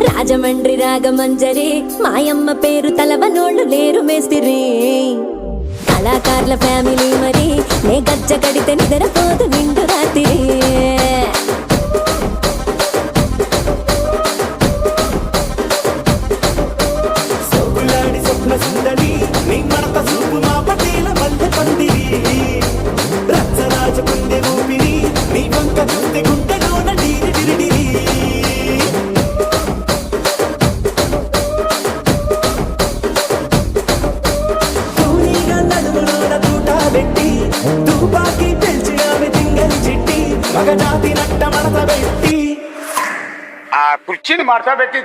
రాజమండ్రి రాగమంజరి మాయమ్మ పేరు తలవనోళ్ళు లేరు మేస్తిరి కళాకారుల ఫ్యామిలీ మరి నే గజ్జ కడితే నిద్రపోదు నిండు రాత్రి కుర్చీని మార్చా పెట్టి